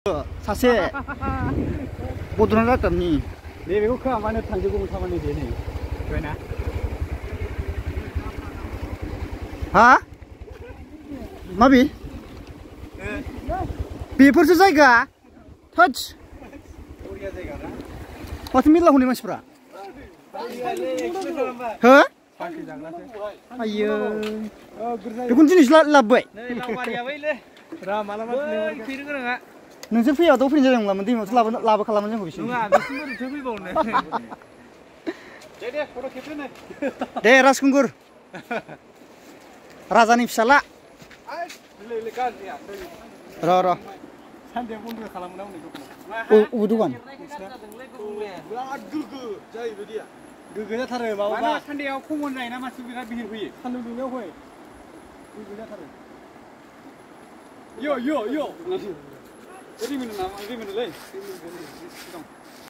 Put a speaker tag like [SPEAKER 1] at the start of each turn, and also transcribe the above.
[SPEAKER 1] सासे बड'लेण्ड रादाबनि
[SPEAKER 2] नैबेखौ खोनाबानो थांजोबगौमोन खामानि बे नै मिथिबायना
[SPEAKER 1] हा माबे बेफोरसो जायगा थोद माथो मेरला हनै मानसिफ्रा हो आयो बेखौनो दिनैसो लाबोबाय नोंसोर फैयाबाथ' फैनाय जादोंमोन दैमायावसो लाबो खालामोन जोंखौ बिसोर दे राजखुंगुर राजानि फिसाला र'
[SPEAKER 2] सानदेयाव बन्द खालामोना
[SPEAKER 1] अबे दखान
[SPEAKER 2] बिराद गोगो जायो बिदिया गोगो जाथारो माबा सानदेयाव खमन जायोना मानसि बिराद बिहिर फैयो सान्दुं दुंनायाव फै गोगो जाथारो यो रिमिनो नामा रिमिनोलै